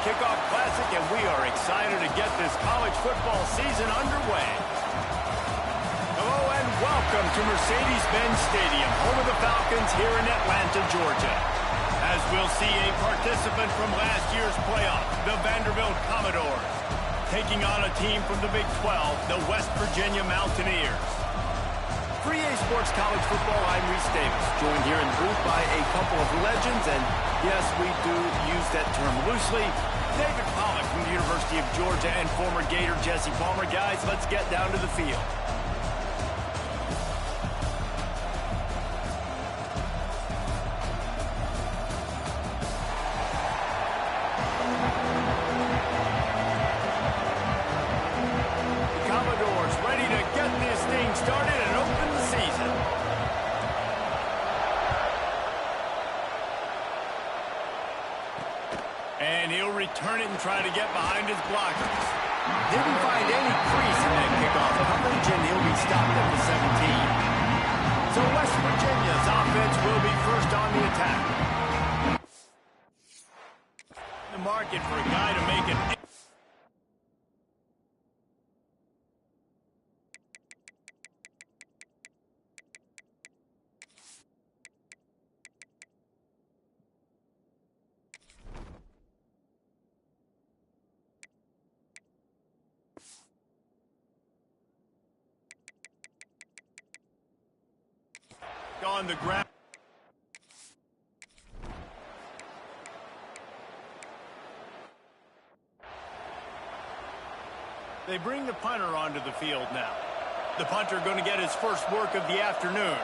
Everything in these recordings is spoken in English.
Kickoff Classic, and we are excited to get this college football season underway. Hello and welcome to Mercedes-Benz Stadium, home of the Falcons here in Atlanta, Georgia. As we'll see a participant from last year's playoff, the Vanderbilt Commodores, taking on a team from the Big 12, the West Virginia Mountaineers. For EA Sports College Football, I'm Reese Davis, joined here in the booth by a couple of legends, and yes, we do use that term loosely. David Pollack from the University of Georgia and former Gator Jesse Palmer. Guys, let's get down to the field. The Commodores ready to get this thing started and open the season. And he'll return it and try to get behind his blockers. Didn't find any crease in that kickoff coverage, and he'll be stopped at the 17. So West Virginia's offense will be first on the attack. The market for a guy to make it. On the ground. They bring the punter onto the field now. The punter going to get his first work of the afternoon.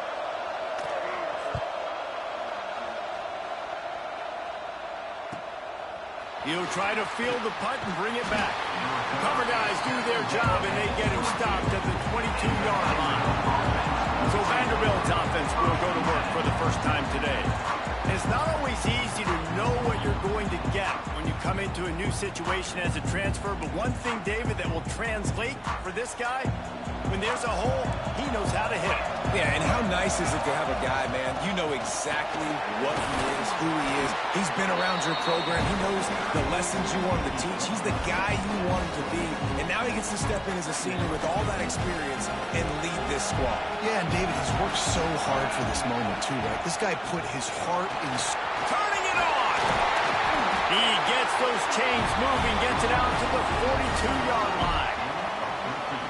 He'll try to field the punt and bring it back. Cover guys do their job, and they get him stopped at the 22-yard line. So Vanderbilt's offense will go to work for the first time today. It's not always easy to know what you're going to get when you come into a new situation as a transfer, but one thing, David, that will translate for this guy, when there's a hole, he knows how to hit it. Yeah, and how nice is it to have a guy, man, you know exactly what he is, who he is. He's been around your program. He knows the lessons you want him to teach. He's the guy you want him to be. And now he gets to step in as a senior with all that experience and lead this squad. Yeah, and David, he's worked so hard for this moment, too, right? This guy put his heart in... Turning it on! He gets those chains moving, gets it out to the 42-yard line.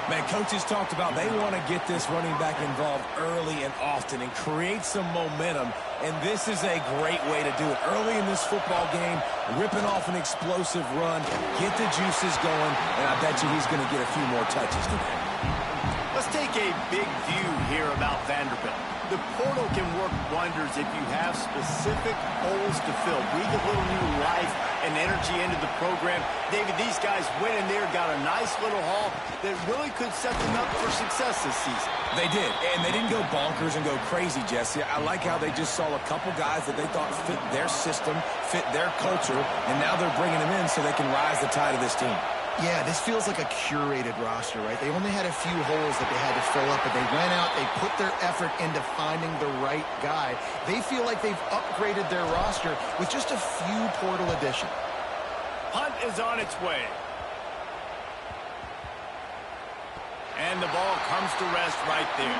Man, coaches talked about they want to get this running back involved early and often and create some momentum, and this is a great way to do it. Early in this football game, ripping off an explosive run, get the juices going, and I bet you he's going to get a few more touches today. Let's take a big view here about Vanderbilt. The portal can work wonders if you have specific holes to fill. Breathe a little new life and energy into the program. David, these guys went in there, got a nice little haul that really could set them up for success this season. They did, and they didn't go bonkers and go crazy, Jesse. I like how they just saw a couple guys that they thought fit their system, fit their culture, and now they're bringing them in so they can rise the tide of this team. Yeah, this feels like a curated roster, right? They only had a few holes that they had to fill up, but they went out, they put their effort into finding the right guy. They feel like they've upgraded their roster with just a few portal additions. Punt is on its way. And the ball comes to rest right there.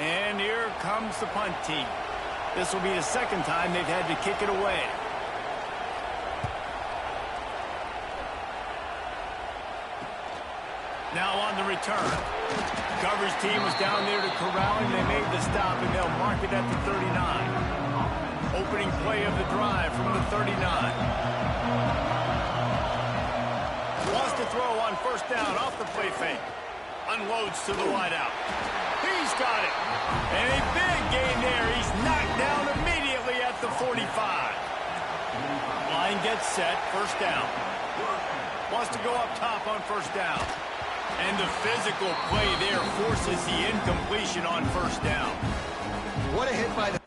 And here comes the punt team. This will be the second time they've had to kick it away. Now on the return. Coverage team was down there to corral him. They made the stop, and they'll mark it at the 39. Opening play of the drive from the 39. Wants to throw on first down off the play fake. Unloads to the wideout. He's got it. And a big gain there. He's knocked down immediately at the 45. Line gets set. First down. Wants to go up top on first down. And the physical play there forces the incompletion on first down. What a hit by the...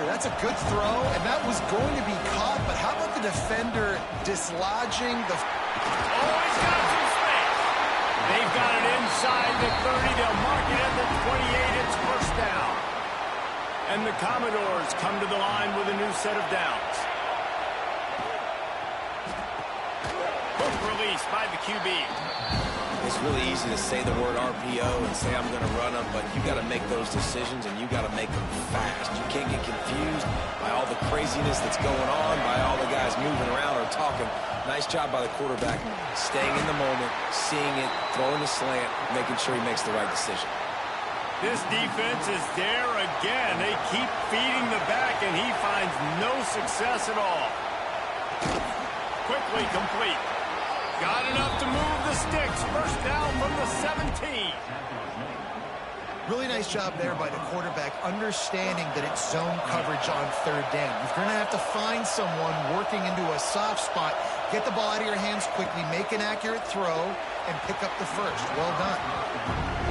That's a good throw, and that was going to be caught, but how about the defender dislodging the... Oh, he's got some space. They've got it inside the 30. They'll mark it at the 28. It's first down. And the Commodores come to the line with a new set of downs. Hook release by the QB. It's really easy to say the word RPO and say I'm going to run them, but you got to make those decisions and you got to make them fast. You can't get confused by all the craziness that's going on, by all the guys moving around or talking. Nice job by the quarterback, staying in the moment, seeing it, throwing the slant, making sure he makes the right decision. This defense is there again. They keep feeding the back, and he finds no success at all. Quickly complete. Got enough to move the sticks. First down from the 17. Really nice job there by the quarterback, understanding that it's zone coverage on third down. You're going to have to find someone working into a soft spot, get the ball out of your hands quickly, make an accurate throw, and pick up the first. Well done.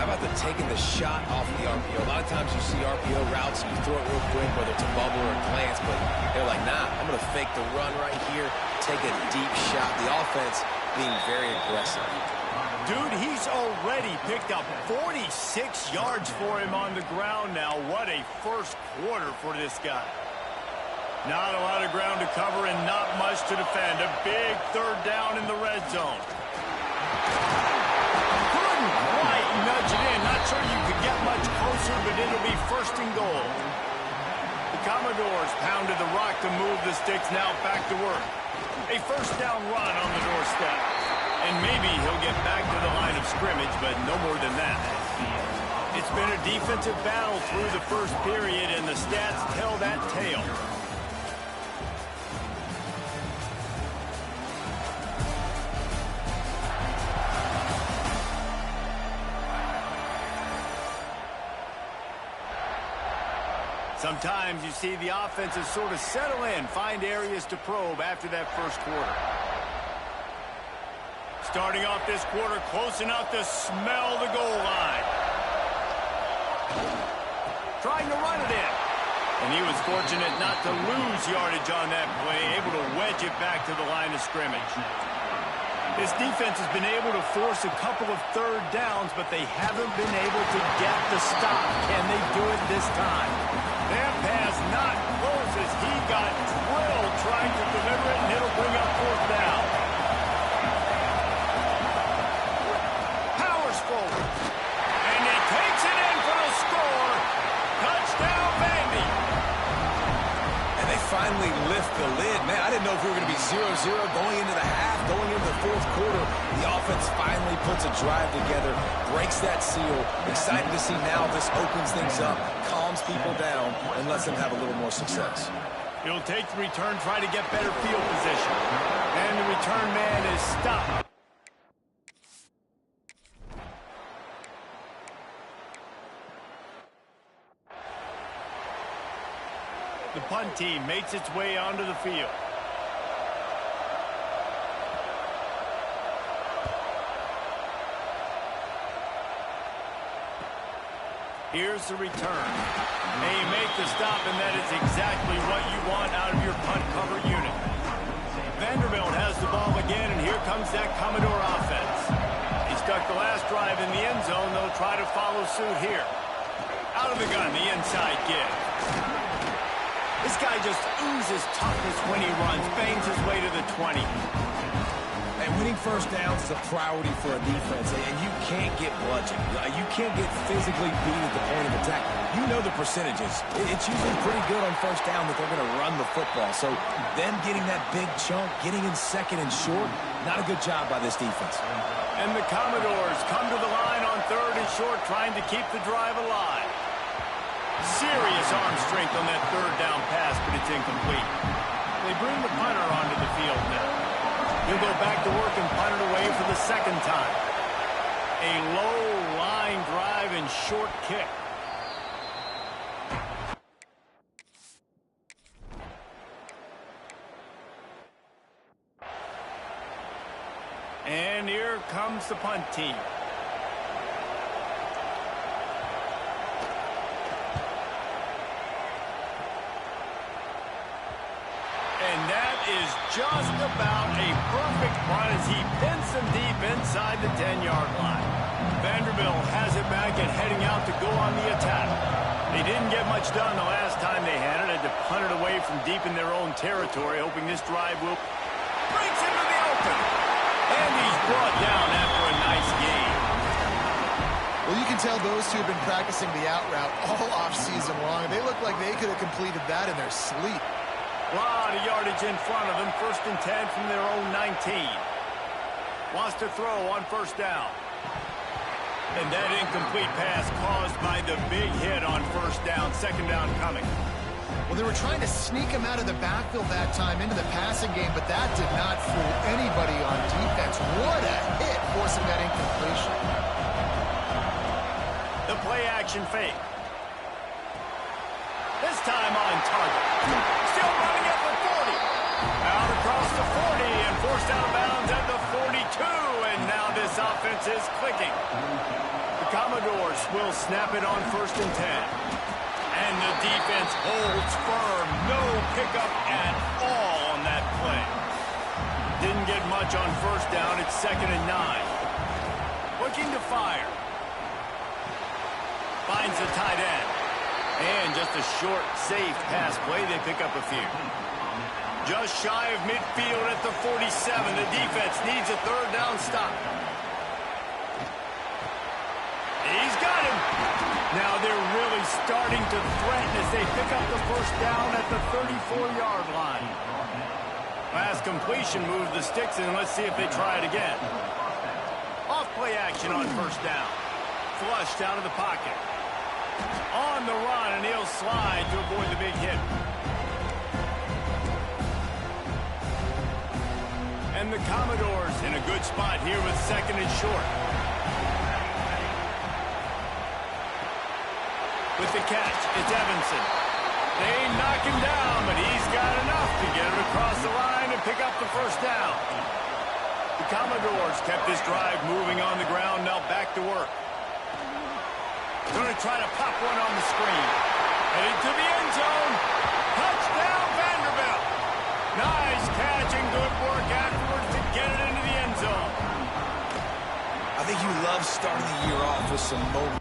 How about the taking the shot off the RPO? A lot of times you see RPO routes and you throw it real quick, whether it's a bubble or a glance, but they're like, nah, I'm going to fake the run right here, take a deep shot. The offense being very aggressive. Dude, he's already picked up 46 yards for him on the ground now. What a first quarter for this guy. Not a lot of ground to cover and not much to defend. A big third down in the red zone. Couldn't quite nudge it in. Not sure you could get much closer, but it'll be first and goal. The Commodores pounded the rock to move the sticks. Now back to work. A first down run on the doorstep. And maybe he'll get back to the line of scrimmage, but no more than that. It's been a defensive battle through the first period, and the stats tell that tale. Sometimes you see the offenses sort of settle in, find areas to probe after that first quarter. Starting off this quarter close enough to smell the goal line. Trying to run it in. And he was fortunate not to lose yardage on that play, able to wedge it back to the line of scrimmage. This defense has been able to force a couple of third downs, but they haven't been able to get the stop. Can they do it this time? That pass not close as he got drilled trying to deliver it, and it'll bring up fourth down. Powers forward. And he takes it in for the score. Touchdown, Vandy. And they finally lift the lid. Man, I didn't know if we were going to be 0-0 going into the half, going into the fourth quarter. The offense finally puts a drive together, breaks that seal. Excited to see now this opens things up, calms people down, and lets them have a little more success. He'll take the return, try to get better field position. And the return man is stopped. The punt team makes its way onto the field. Here's the return. They make the stop, and that is exactly what you want out of your punt cover unit. Vanderbilt has the ball again, and here comes that Commodore offense. He stuck the last drive in the end zone. They'll try to follow suit here. Out of the gun, the inside give. This guy just oozes toughness when he runs, bangs his way to the 20. And winning first downs is a priority for a defense, and you can't get bludgeoned. You can't get physically beat at the point of attack. You know the percentages. It's usually pretty good on first down that they're going to run the football. So them getting that big chunk, getting in second and short, not a good job by this defense. And the Commodores come to the line on third and short, trying to keep the drive alive. Serious arm strength on that third down pass, but it's incomplete. They bring the punter onto the field now. He'll go back to work and punt it away for the second time. A low line drive and short kick. And here comes the punt team. is just about a perfect run as he pins them deep inside the 10-yard line. Vanderbilt has it back and heading out to go on the attack. They didn't get much done the last time they had it. Had to punt it away from deep in their own territory, hoping this drive will breaks into the open. And he's brought down after a nice gain. Well, you can tell those two have been practicing the out route all off-season long. They look like they could have completed that in their sleep. A lot of yardage in front of them. 1st and 10 from their own 19. Wants to throw on 1st down. And that incomplete pass caused by the big hit on 1st down. 2nd down coming. Well, they were trying to sneak him out of the backfield that time into the passing game, but that did not fool anybody on defense. What a hit, forcing that incompletion. The play-action fake. This time on target. Still running at the 40. Out across the 40 and forced out of bounds at the 42. And now this offense is clicking. The Commodores will snap it on 1st and 10. And the defense holds firm. No pickup at all on that play. Didn't get much on 1st down. It's 2nd and 9. Looking to fire. Finds the tight end. And just a short, safe pass play. They pick up a few. Just shy of midfield at the 47. The defense needs a 3rd down stop. He's got him. Now they're really starting to threaten as they pick up the 1st down at the 34-yard line. Last completion moved the sticks in. Let's see if they try it again. Off play action on 1st down. Flushed out of the pocket. On the run, and he'll slide to avoid the big hit. And the Commodores in a good spot here with 2nd and short. With the catch, it's Evanson. They knock him down, but he's got enough to get it across the line and pick up the 1st down. The Commodores kept this drive moving on the ground, now back to work. Going to try to pop one on the screen. Headed to the end zone. Touchdown, Vanderbilt. Nice catch and good work afterwards to get it into the end zone. I think you love starting the year off with some moments.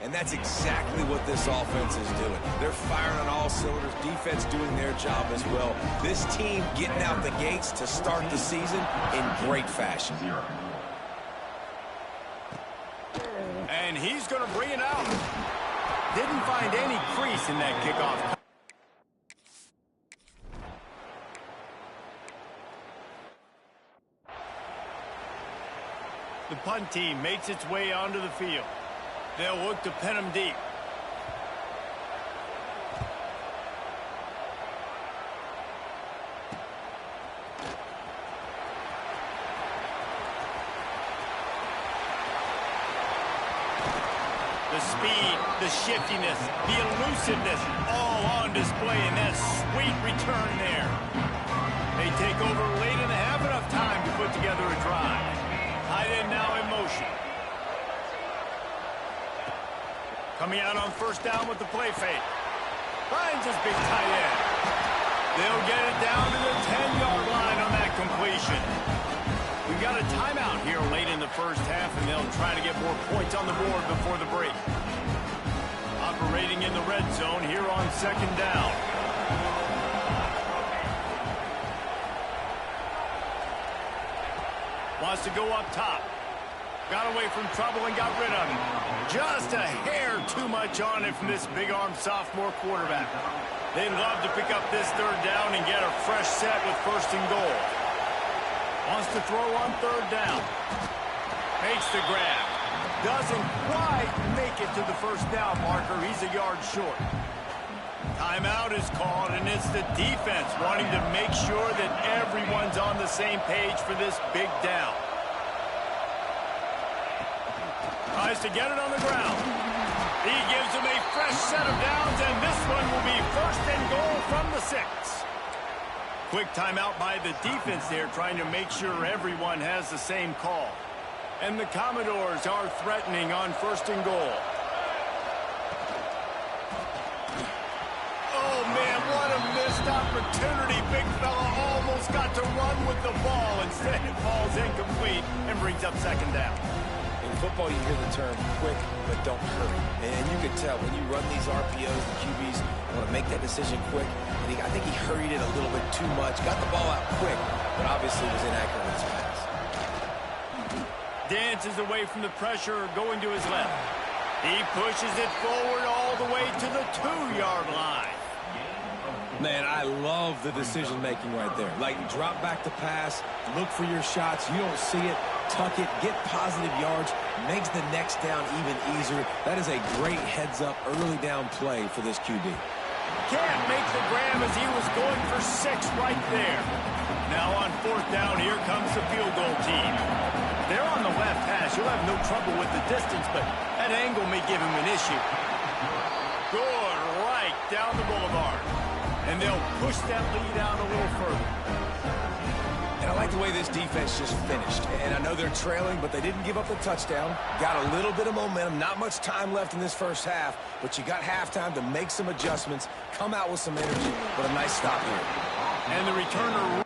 And that's exactly what this offense is doing. They're firing on all cylinders, defense doing their job as well. This team getting out the gates to start the season in great fashion. And he's going to bring it out. Didn't find any crease in that kickoff. The punt team makes its way onto the field. They'll look to pin him deep. The speed, the shiftiness, the elusiveness, all on display in that sweet return there. They take over late in the half, enough time to put together a drive. Tight end now in motion. Coming out on 1st down with the play fake. Finds his big tight end. They'll get it down to the 10-yard line on that completion. We've got a timeout here late in the 1st half, and they'll they'll try to get more points on the board before the break. Operating in the red zone here on second down. Wants to go up top. Got away from trouble and got rid of him. Just a hair too much on it from this big-armed sophomore quarterback. They'd love to pick up this third down and get a fresh set with first and goal. Wants to throw on third down. Makes the grab. Doesn't quite make it to the first down marker. He's a yard short. Timeout is called, and it's the defense wanting to make sure that everyone's on the same page for this big down. Tries to get it on the ground. He gives him a fresh set of downs, and this one will be first and goal from the 6. Quick timeout by the defense there, trying to make sure everyone has the same call. And the Commodores are threatening on first and goal. Oh, man, what a missed opportunity. Big fella almost got to run with the ball. Instead, it falls incomplete and brings up second down. In football, you hear the term quick, but don't hurry. And you can tell when you run these RPOs, the QBs want to make that decision quick. And I think he hurried it a little bit too much. Got the ball out quick, but obviously was inaccurate in his pass. Dances away from the pressure, going to his left. He pushes it forward all the way to the 2-yard line. Man, I love the decision-making right there. Like, drop back the pass, look for your shots. You don't see it, tuck it, get positive yards, makes the next down even easier. That is a great heads-up, early down play for this QB. Can't make the grab as he was going for 6 right there. Now on fourth down, here comes the field goal team. They're on the left hash. You'll have no trouble with the distance, but that angle may give him an issue. Good right down the boulevard. And they'll push that lead out a little further. And I like the way this defense just finished. And I know they're trailing, but they didn't give up the touchdown. Got a little bit of momentum. Not much time left in this first half, but you got halftime to make some adjustments, come out with some energy, but a nice stop here. And the returner...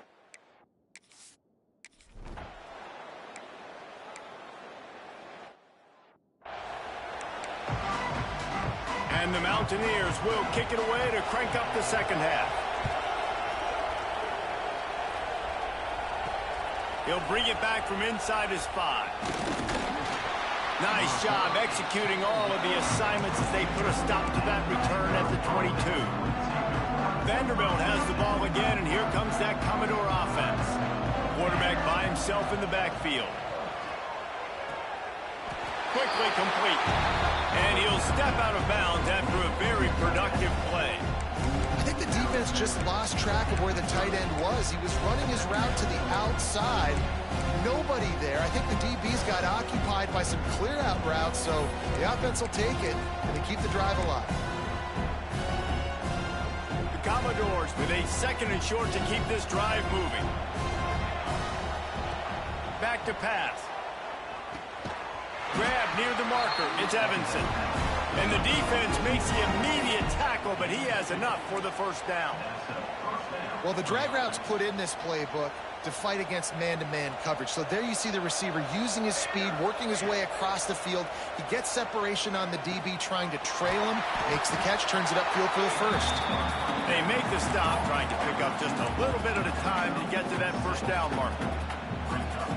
And the Mountaineers will kick it away to crank up the second half. He'll bring it back from inside his 5. Nice job executing all of the assignments as they put a stop to that return at the 22. Vanderbilt has the ball again, and here comes that Commodore offense. Quarterback by himself in the backfield. Quickly complete. And he'll step out of bounds after a very productive play. I think the defense just lost track of where the tight end was. He was running his route to the outside. Nobody there. I think the DBs got occupied by some clear-out routes, so the offense will take it, and they keep the drive alive. The Commodores with a second and short to keep this drive moving. Back to pass. Grab near the marker. It's Evanson. And the defense makes the immediate tackle, but he has enough for the first down. Well, the drag routes put in this playbook to fight against man-to-man coverage. So there you see the receiver using his speed, working his way across the field. He gets separation on the DB, trying to trail him, makes the catch, turns it upfield for the first. They make the stop, trying to pick up just a little bit at a time to get to that first down marker.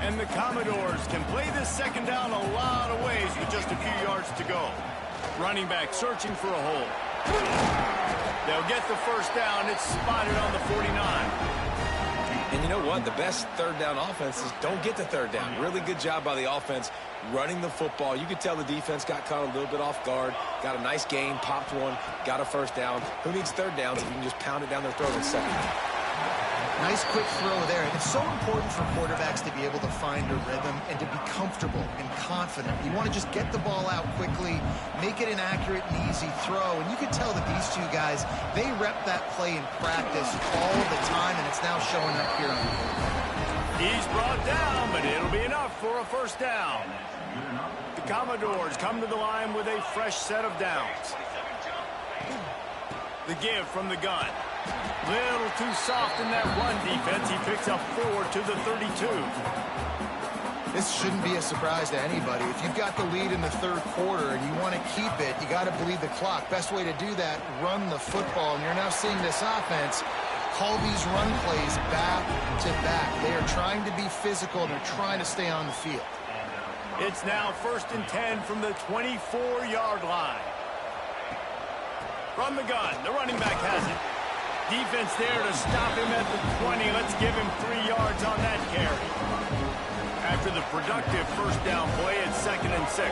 And the Commodores can play this second down a lot of ways with just a few yards to go. Running back searching for a hole. They'll get the first down. It's spotted on the 49. And you know what? The best third down offenses don't get the third down. Really good job by the offense running the football. You could tell the defense got caught a little bit off guard. Got a nice gain, popped one, got a first down. Who needs third downs if you can just pound it down their throat in second down? Nice quick throw there. And it's so important for quarterbacks to be able to find a rhythm and to be comfortable and confident. You want to just get the ball out quickly, make it an accurate and easy throw. And you can tell that these two guys, they rep that play in practice all the time, and it's now showing up here on the field. He's brought down, but it'll be enough for a first down. The Commodores come to the line with a fresh set of downs. The give from the gun. Little too soft in that run defense. He picks up 4 to the 32. This shouldn't be a surprise to anybody. If you've got the lead in the third quarter and you want to keep it, you got to bleed the clock. Best way to do that, run the football. And you're now seeing this offense call these run plays back to back. They are trying to be physical, and they're trying to stay on the field. It's now 1st and 10 from the 24-yard line. From the gun, the running back has it. Defense there to stop him at the 20. Let's give him 3 yards on that carry. After the productive first down play, it's 2nd and 6.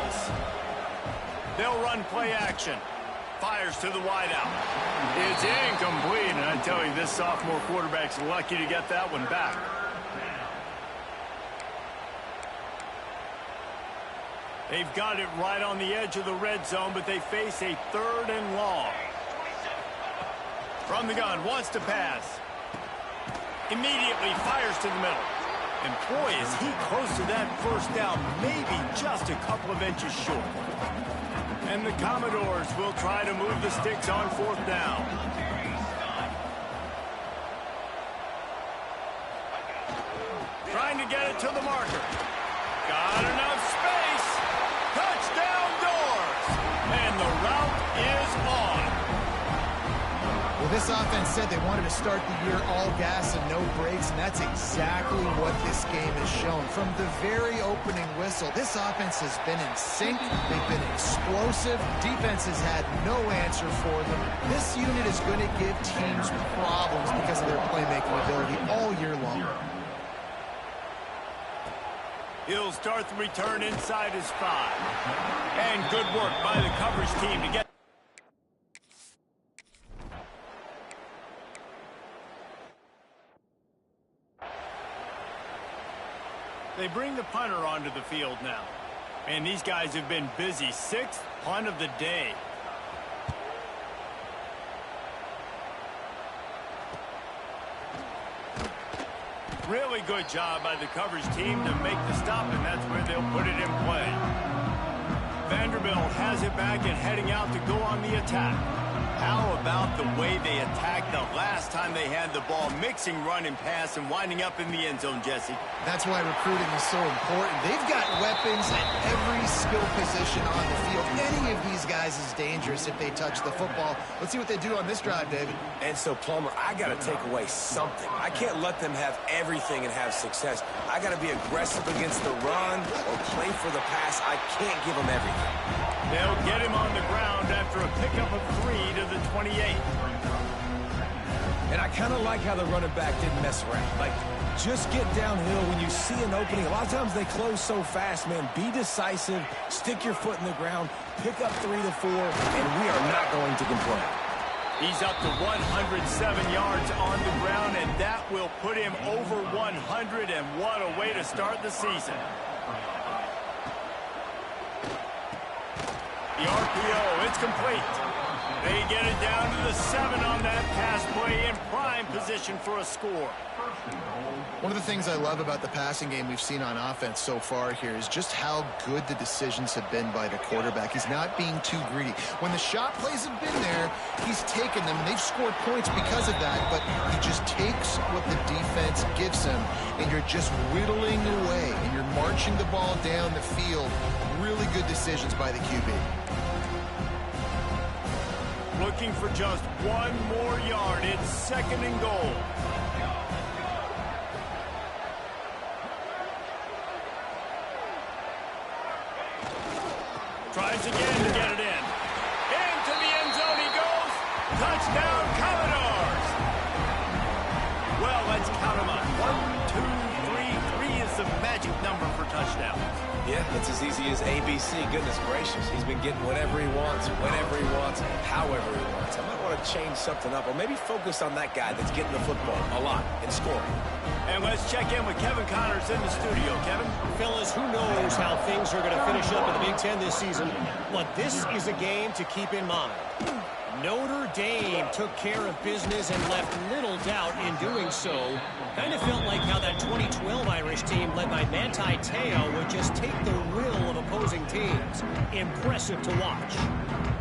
They'll run play action. Fires to the wideout. It's incomplete, and I tell you, this sophomore quarterback's lucky to get that one back. They've got it right on the edge of the red zone, but they face a 3rd and long. From the gun, wants to pass. Immediately fires to the middle. And boy, is he close to that first down, maybe just a couple of inches short. And the Commodores will try to move the sticks on 4th down. Trying to get it to the marker. Got enough space. Touchdown Doors. And the route is on. Well, this offense said they wanted to start the year all gas and no brakes, and that's exactly what this game has shown. From the very opening whistle, this offense has been in sync. They've been explosive. Defense has had no answer for them. This unit is going to give teams problems because of their playmaking ability all year long. He'll start the return inside his 5. And good work by the coverage team to get. They bring the punter onto the field now. And these guys have been busy. 6th punt of the day. Really good job by the coverage team to make the stop, and that's where they'll put it in play. Vanderbilt has it back and heading out to go on the attack. How about the way they attacked the last time they had the ball, mixing run and pass and winding up in the end zone, Jesse? That's why recruiting is so important. They've got weapons at every skill position on the field. Any of these guys is dangerous if they touch the football. Let's see what they do on this drive, David. And so, Plummer, I got to take away something. I can't let them have everything and have success. I got to be aggressive against the run or play for the pass. I can't give them everything. They'll get him on the ground after a pickup of 3 to the 28. And I kind of like how the running back didn't mess around. Like, just get downhill when you see an opening. A lot of times they close so fast, man. Be decisive, stick your foot in the ground, pick up 3 to 4, and we are not going to complain. He's up to 107 yards on the ground, and that will put him over 100, and what a way to start the season. The RPO, it's complete. They get it down to the 7 on that pass play in prime position for a score. One of the things I love about the passing game we've seen on offense so far here is just how good the decisions have been by the quarterback. He's not being too greedy. When the shot plays have been there, he's taken them. They've scored points because of that, but he just takes what the defense gives him, and you're just whittling away, and you're marching the ball down the field. Really good decisions by the QB. Looking for just 1 more yard. It's 2nd and goal. Tries again to get it in. Into the end zone he goes. Touchdown, Commodores. Well, let's count them up. 1, 2, 3. 3 is the magic number for touchdowns. Yeah, it's as easy as ABC. Goodness gracious. He's been getting whatever he wants, whenever he wants, however he wants. I might want to change something up or maybe focus on that guy that's getting the football a lot and scoring. And let's check in with Kevin Connors in the studio. Kevin? Fellas, who knows how things are going to finish up in the Big Ten this season, but this is a game to keep in mind. Notre Dame took care of business and left little doubt in doing so. Kind of felt like how that 2012 Irish team led by Manti Te'o would just take the will of opposing teams. Impressive to watch.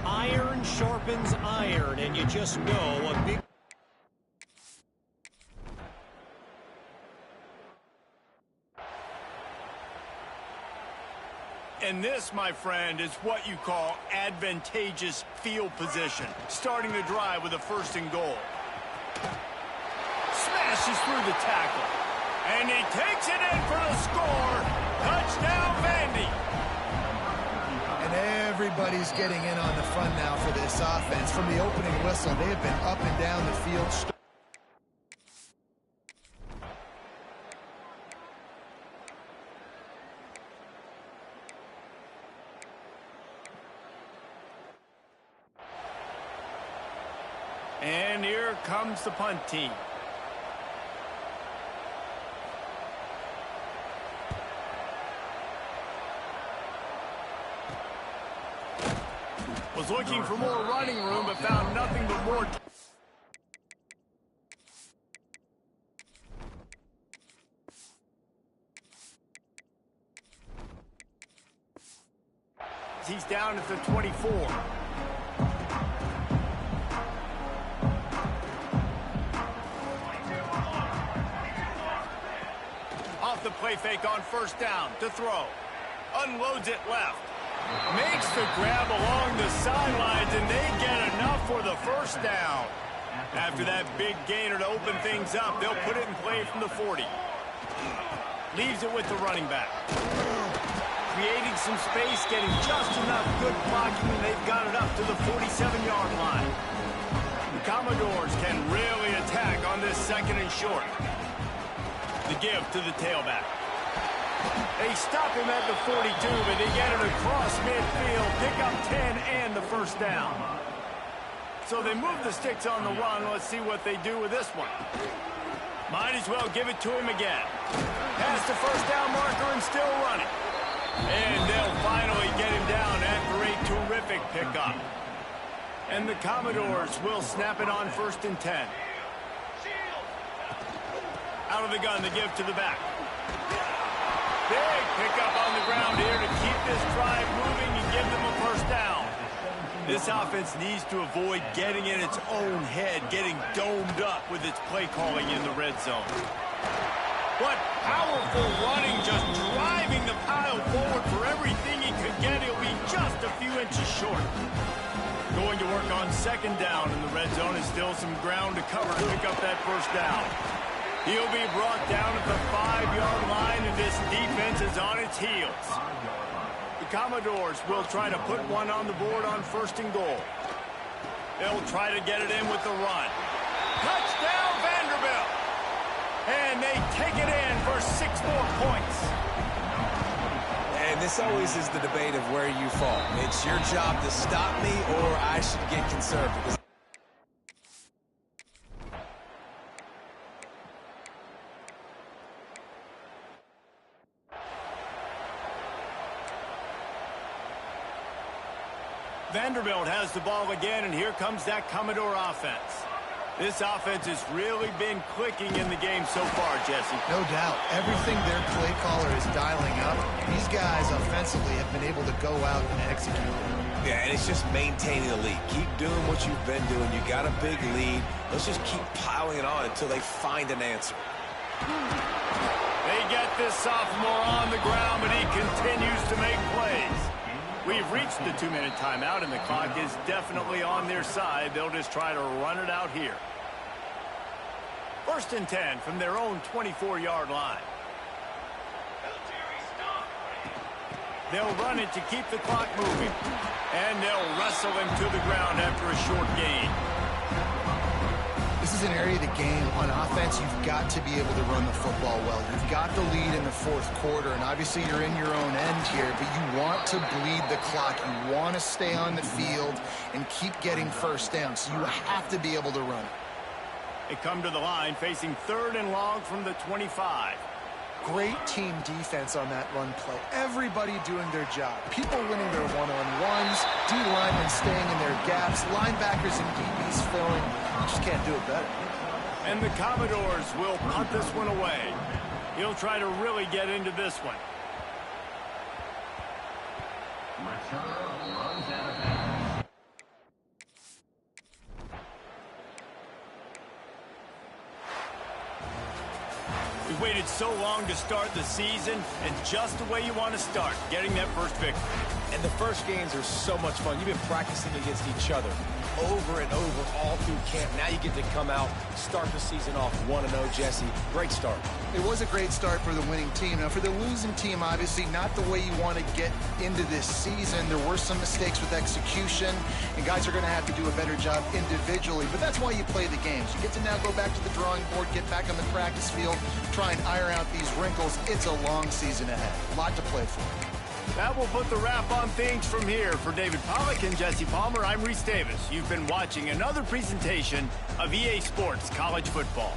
Iron sharpens iron, and you just know a big... And this, my friend, is what you call advantageous field position. Starting the drive with a 1st and goal. Smashes through the tackle. And he takes it in for the score. Touchdown, Vandy. And everybody's getting in on the fun now for this offense. From the opening whistle, they have been up and down the field. And here comes the punt team. Was looking for more running room, but found nothing but more. He's down at the 24. Off the play fake on 1st down to throw. Unloads it left. Makes the grab along the sidelines, and they get enough for the 1st down. After that big gainer to open things up, they'll put it in play from the 40. Leaves it with the running back. Creating some space, getting just enough good blocking, and they've got it up to the 47-yard line. The Commodores can really attack on this 2nd and short. The give to the tailback. They stop him at the 42, but they get it across midfield, pick up 10 and the 1st down. So they move the sticks on the run. Let's see what they do with this one. Might as well give it to him again. Past the 1st down marker and still running. And they'll finally get him down after a terrific pickup. And the Commodores will snap it on 1st and 10. Out of the gun, the give to the back. Big pickup on the ground here to keep this drive moving and give them a 1st down. This offense needs to avoid getting in its own head, getting domed up with its play calling in the red zone. But powerful running, just driving the pile forward for everything he could get. He'll be just a few inches short. Going to work on 2nd down in the red zone is still some ground to cover to pick up that 1st down. He'll be brought down at the 5-yard line, and this defense is on its heels. The Commodores will try to put one on the board on 1st and goal. They'll try to get it in with the run. Touchdown, Vanderbilt! And they take it in for 6 more points. And this always is the debate of where you fall. It's your job to stop me, or I should get conservative. Vanderbilt has the ball again, and here comes that Commodore offense. This offense has really been clicking in the game so far, Jesse. No doubt. Everything their play caller is dialing up, these guys offensively have been able to go out and execute. Yeah, and it's just maintaining the lead. Keep doing what you've been doing. You got a big lead. Let's just keep piling it on until they find an answer. They get this sophomore on the ground, but he continues to make plays. We've reached the 2-minute timeout, and the clock is definitely on their side. They'll just try to run it out here. 1st and 10 from their own 24-yard line. They'll run it to keep the clock moving, and they'll wrestle him to the ground after a short gain. This is an area of the game on offense you've got to be able to run the football well. You've got the lead in the 4th quarter, and obviously you're in your own end here, but you want to bleed the clock. You want to stay on the field and keep getting 1st down, so you have to be able to run it. They come to the line facing 3rd and long from the 25. Great team defense on that run play. Everybody doing their job. People winning their one-on-ones, D-linemen staying in their gaps, linebackers and DBs filling. You just can't do it better. And the Commodores will punt this one away. He'll try to really get into this one. We waited so long to start the season, and just the way you want to start, getting that first victory. And the first games are so much fun. You've been practicing against each other over and over all through camp. Now you get to come out, start the season off 1-0, Jesse. Great start. It was a great start for the winning team. Now, for the losing team, obviously not the way you want to get into this season. There were some mistakes with execution, and guys are going to have to do a better job individually. But that's why you play the games. You get to now go back to the drawing board, get back on the practice field, try and iron out these wrinkles. It's a long season ahead. A lot to play for. That will put the wrap on things from here. For David Pollack and Jesse Palmer, I'm Reese Davis. You've been watching another presentation of EA Sports College Football.